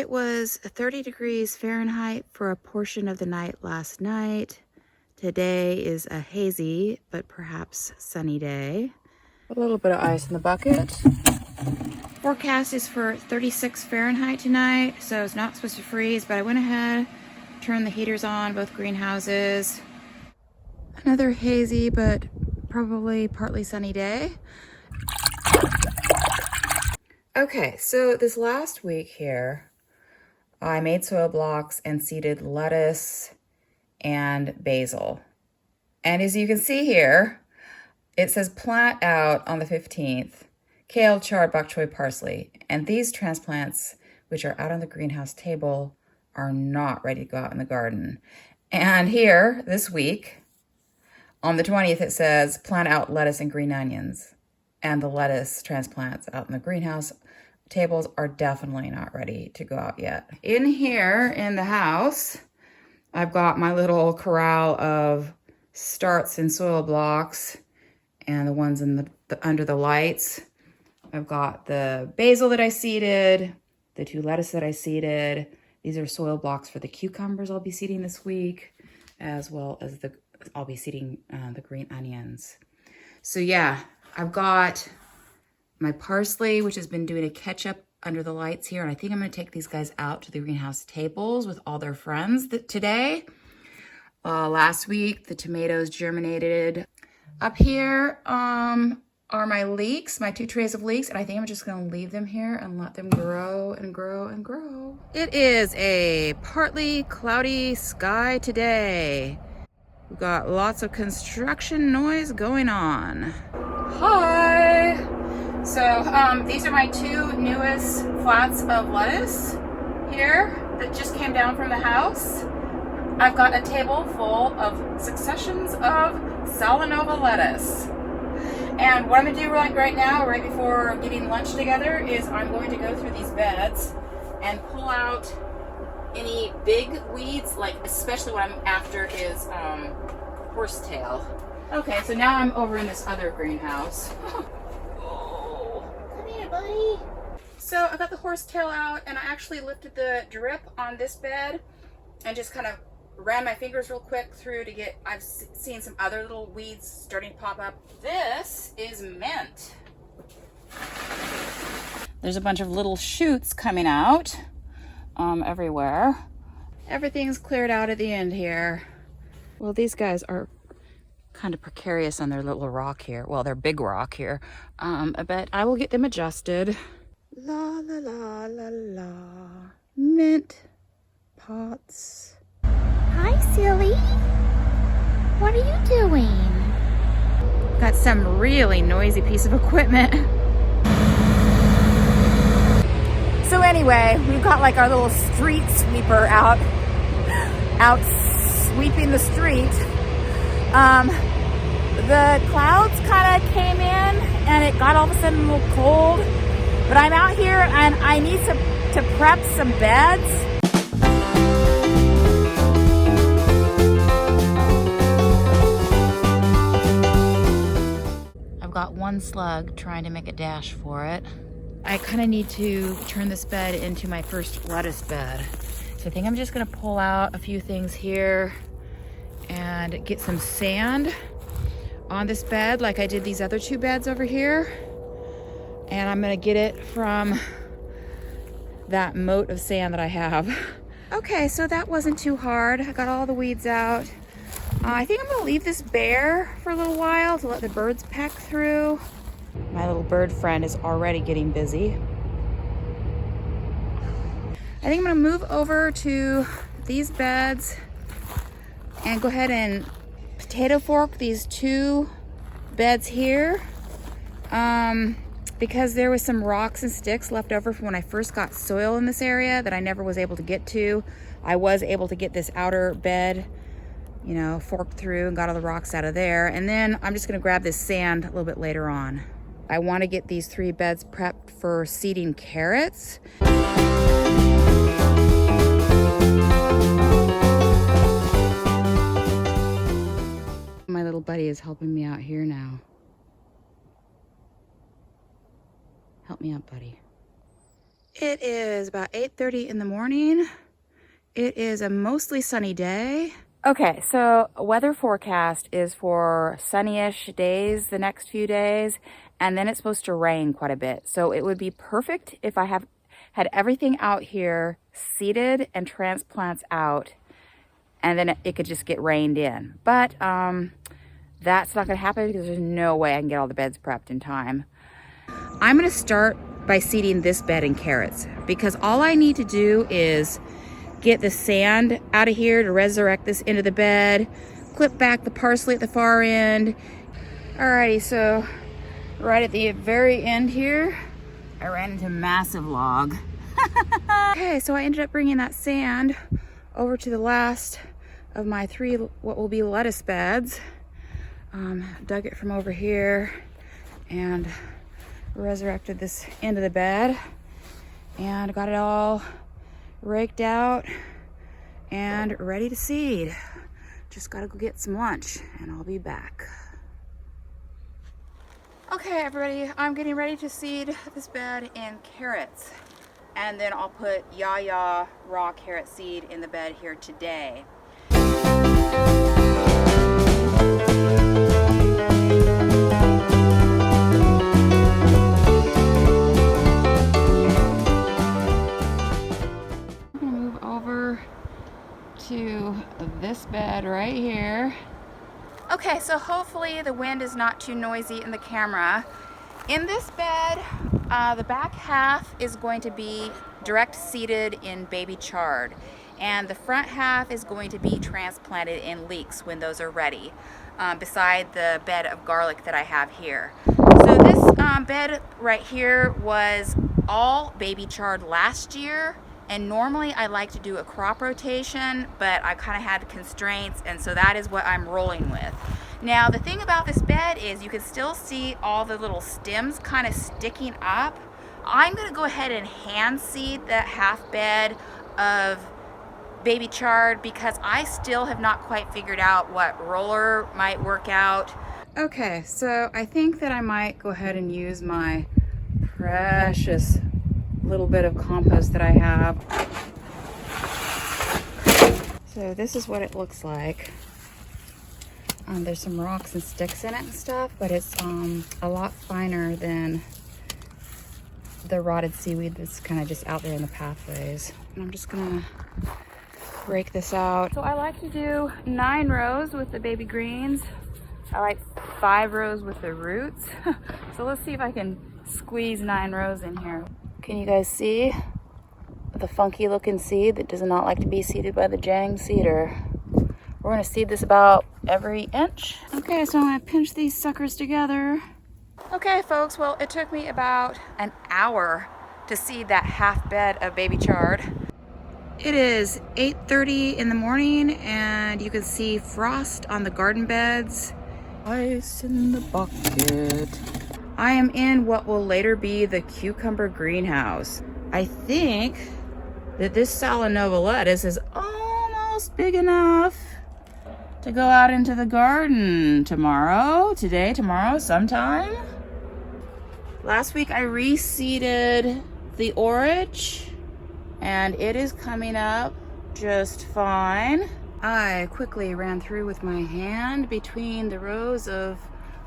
It was 30 degrees Fahrenheit for a portion of the night last night. Today is a hazy, but perhaps sunny day. A little bit of ice in the bucket. Forecast is for 36 Fahrenheit tonight, so it's not supposed to freeze, but I went ahead, turned the heaters on, both greenhouses. Another hazy, but probably partly sunny day. Okay, so this last week here, I made soil blocks and seeded lettuce and basil. And as you can see here, it says plant out on the 15th, kale, chard, bok choy, parsley. And these transplants, which are out on the greenhouse table, are not ready to go out in the garden. And here, this week, on the 20th, it says plant out lettuce and green onions. And the lettuce transplants out in the greenhouse tables are definitely not ready to go out yet. In here, in the house, I've got my little corral of starts and soil blocks and the ones in the under the lights. I've got the basil that I seeded, the 2 lettuce that I seeded. These are soil blocks for the cucumbers I'll be seeding this week, as well as I'll be seeding the green onions. So yeah, I've got my parsley, which has been doing a catch up under the lights here. And I think I'm gonna take these guys out to the greenhouse tables with all their friends today. Last week, the tomatoes germinated. Up here are my leeks, my 2 trays of leeks. And I think I'm just gonna leave them here and let them grow and grow and grow. It is a partly cloudy sky today. We've got lots of construction noise going on. Hi! So these are my 2 newest flats of lettuce here that just came down from the house. I've got a table full of successions of Salanova lettuce. And what I'm gonna do right now, right before getting lunch together, is I'm going to go through these beds and pull out any big weeds, like especially what I'm after is horsetail. Okay, so now I'm over in this other greenhouse. Buddy. So I got the horsetail out and I actually lifted the drip on this bed and just kind of ran my fingers real quick through to get, I've seen some other little weeds starting to pop up. This is mint. There's a bunch of little shoots coming out everywhere. Everything's cleared out at the end here. Well, these guys are kind of precarious on their little rock here. Well, their big rock here. But I will get them adjusted. La la la la la. Mint pots. Hi, silly. What are you doing? Got some really noisy piece of equipment. So anyway, we've got like our little street sweeper out sweeping the street. The clouds kind of came in and it got all of a sudden a little cold, but I'm out here and I need to prep some beds. I've got one slug trying to make a dash for it. I kind of need to turn this bed into my first lettuce bed. So I think I'm just gonna pull out a few things here and get some sand on this bed like I did these other 2 beds over here. And I'm gonna get it from that moat of sand that I have. Okay, so that wasn't too hard. I got all the weeds out. I think I'm gonna leave this bare for a little while to let the birds peck through. My little bird friend is already getting busy. I think I'm gonna move over to these beds and go ahead and potato fork these 2 beds here because there was some rocks and sticks left over from when I first got soil in this area that I never was able to get to. I was able to get this outer bed, you know, forked through and got all the rocks out of there. And then I'm just gonna grab this sand a little bit later on. I wanna get these 3 beds prepped for seeding carrots. My little buddy is helping me out here now. Help me out, buddy. It is about 8:30 in the morning. It is a mostly sunny day. Okay, so weather forecast is for sunny-ish days the next few days, and then it's supposed to rain quite a bit. So it would be perfect if I had everything out here seeded and transplants out, and then it could just get rained in. But that's not gonna happen because there's no way I can get all the beds prepped in time. I'm gonna start by seeding this bed in carrots because all I need to do is get the sand out of here to resurrect this into the bed, clip back the parsley at the far end. Alrighty, so right at the very end here, I ran into a massive log. Okay, so I ended up bringing that sand over to the last of my 3 what will be lettuce beds. Dug it from over here and resurrected this end of the bed and got it all raked out and ready to seed. Just gotta go get some lunch and I'll be back. Okay, everybody, I'm getting ready to seed this bed in carrots, and then I'll put ya raw carrot seed in the bed here today. To this bed right here. Okay, so hopefully the wind is not too noisy in the camera. In this bed, the back half is going to be direct seeded in baby chard, and the front half is going to be transplanted in leeks when those are ready, beside the bed of garlic that I have here. So this bed right here was all baby chard last year. And normally I like to do a crop rotation, but I kind of had constraints, and so that is what I'm rolling with. Now, the thing about this bed is you can still see all the little stems kind of sticking up. I'm gonna go ahead and hand seed that half bed of baby chard because I still have not quite figured out what roller might work out. Okay, so I think that I might go ahead and use my precious little bit of compost that I have. So this is what it looks like. There's some rocks and sticks in it and stuff, but it's a lot finer than the rotted seaweed that's kind of just out there in the pathways. And I'm just gonna break this out. So I like to do 9 rows with the baby greens. I like 5 rows with the roots. So let's see if I can squeeze 9 rows in here. Can you guys see the funky looking seed that does not like to be seeded by the Jang-seeder? We're gonna seed this about every inch. Okay, so I'm gonna pinch these suckers together. Okay, folks, well, it took me about an hour to seed that half bed of baby chard. It is 8:30 in the morning, and you can see frost on the garden beds. Ice in the bucket. I am in what will later be the cucumber greenhouse. I think that this Salanova lettuce is almost big enough to go out into the garden tomorrow, sometime. Last week I reseeded the orach, and it is coming up just fine. I quickly ran through with my hand between the rows of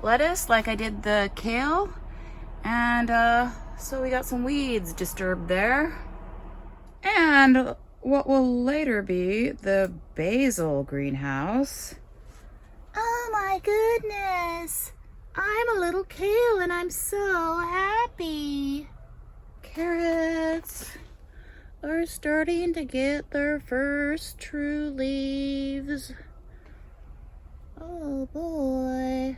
lettuce like I did the kale, and so we got some weeds disturbed there. And what will later be the basil greenhouse. Oh my goodness! I'm a little kale and I'm so happy. Carrots are starting to get their first true leaves. Oh boy.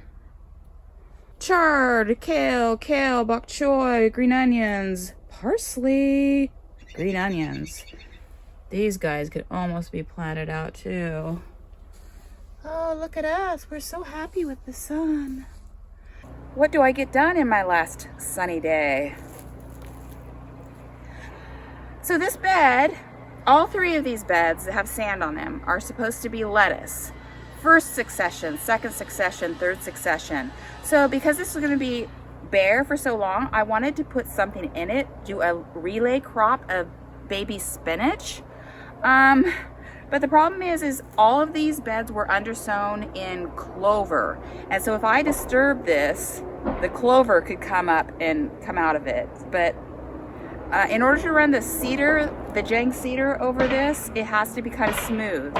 Chard, kale, bok choy, green onions, parsley, green onions. These guys could almost be planted out too. Oh, look at us. We're so happy with the sun. What do I get done in my last sunny day? So this bed, all 3 of these beds that have sand on them are supposed to be lettuce. First succession, second succession, third succession. So because this is going to be bare for so long, I wanted to put something in it, do a relay crop of baby spinach. But the problem is all of these beds were undersown in clover. And so if I disturb this, the clover could come up and come out of it. But in order to run the cedar, the Jang-seeding over this, it has to be kind of smooth.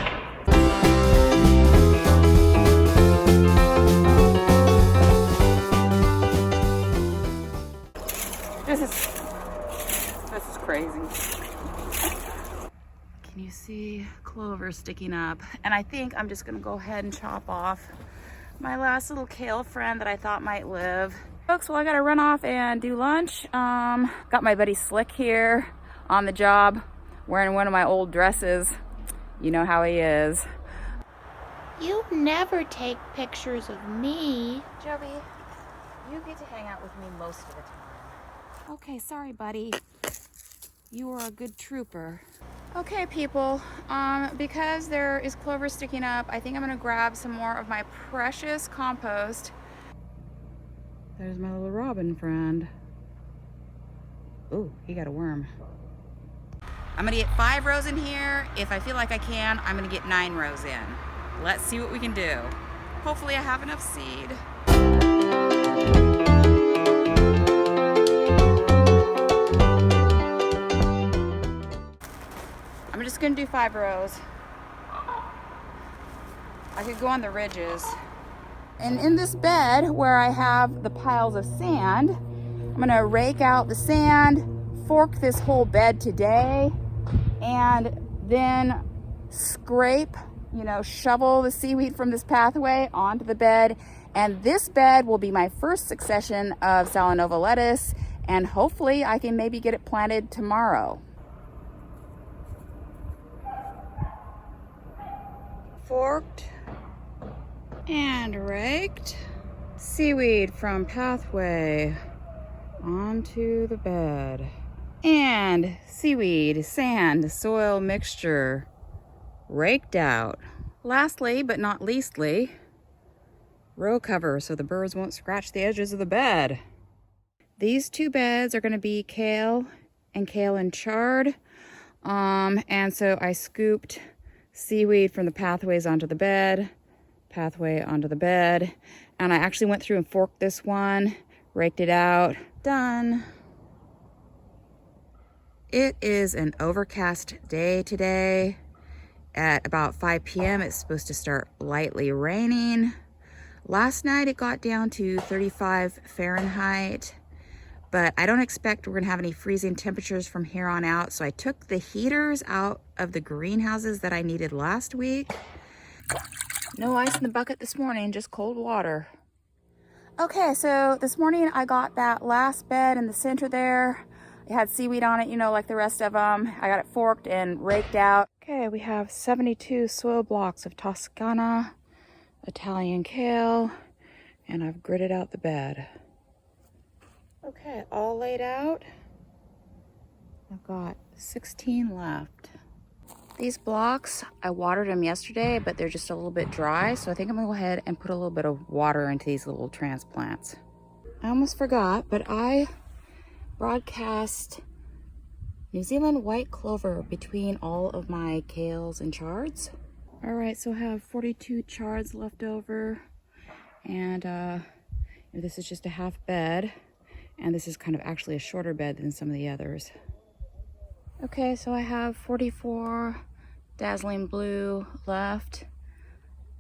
This is crazy. Can you see clover sticking up? And I think I'm just gonna go ahead and chop off my last little kale friend that I thought might live. Folks, well, I gotta run off and do lunch. Got my buddy Slick here on the job, wearing one of my old dresses. You know how he is. You never take pictures of me. Joby, you get to hang out with me most of the time. Okay, sorry, buddy. You are a good trooper. Okay, people, because there is clover sticking up, I think I'm gonna grab some more of my precious compost. There's my little robin friend. Ooh, he got a worm. I'm gonna get 5 rows in here. If I feel like I can, I'm gonna get 9 rows in. Let's see what we can do. Hopefully I have enough seed. I'm just gonna do 5 rows. I could go on the ridges. And in this bed where I have the piles of sand, I'm gonna rake out the sand, fork this whole bed today, and then scrape, shovel the seaweed from this pathway onto the bed. And this bed will be my first succession of Salanova lettuce, and hopefully I can maybe get it planted tomorrow. Forked and raked seaweed from pathway onto the bed, and seaweed, sand, soil mixture raked out. Lastly, but not leastly, row cover so the birds won't scratch the edges of the bed. These 2 beds are going to be kale and chard, and so I scooped seaweed from the pathways onto the bed, pathway onto the bed, and I actually went through and forked this one, raked it out. Done. It is an overcast day today. At about 5 p.m. it's supposed to start lightly raining. Last night it got down to 35 Fahrenheit, but I don't expect we're gonna have any freezing temperatures from here on out. So I took the heaters out of the greenhouses that I needed last week. No ice in the bucket this morning, just cold water. Okay, so this morning I got that last bed in the center there. It had seaweed on it, like the rest of them. I got it forked and raked out. Okay, we have 72 soil blocks of Toscana, Italian kale, and I've gridded out the bed. Okay, all laid out. I've got 16 left. These blocks, I watered them yesterday, but they're just a little bit dry, so I think I'm gonna go ahead and put a little bit of water into these little transplants. I almost forgot, but I broadcast New Zealand white clover between all of my kales and chards. All right, so I have 42 chards left over, and this is just a half bed, and this is kind of actually a shorter bed than some of the others. Okay, so I have 44 Dazzling Blue left.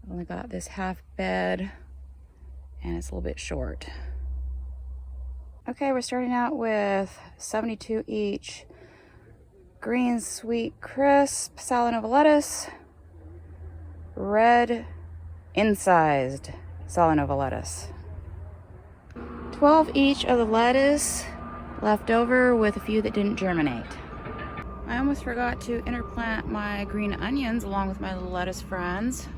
I've only got this half bed, and it's a little bit short. Okay, we're starting out with 72 each green sweet crisp Salanova lettuce, red incised Salanova lettuce. 12 each of the lettuce left over with a few that didn't germinate. I almost forgot to interplant my green onions along with my little lettuce friends.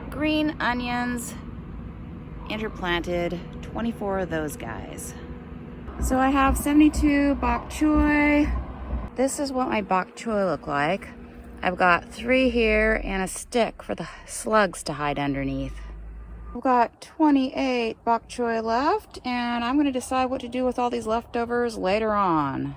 Green onions interplanted, 24 of those guys. So I have 72 bok choy. This is what my bok choy look like. I've got 3 here and a stick for the slugs to hide underneath. I've got 28 bok choy left, and I'm going to decide what to do with all these leftovers later on.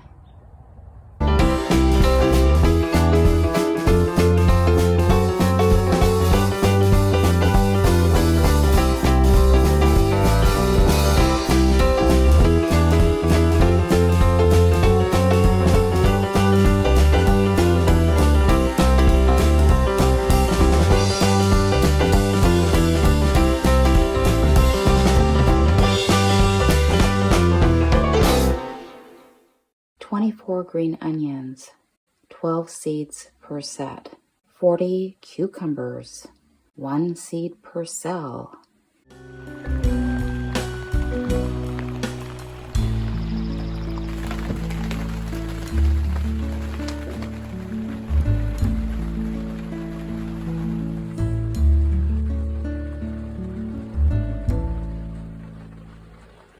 "24 green onions, 12 seeds per set, 40 cucumbers, 1 seed per cell,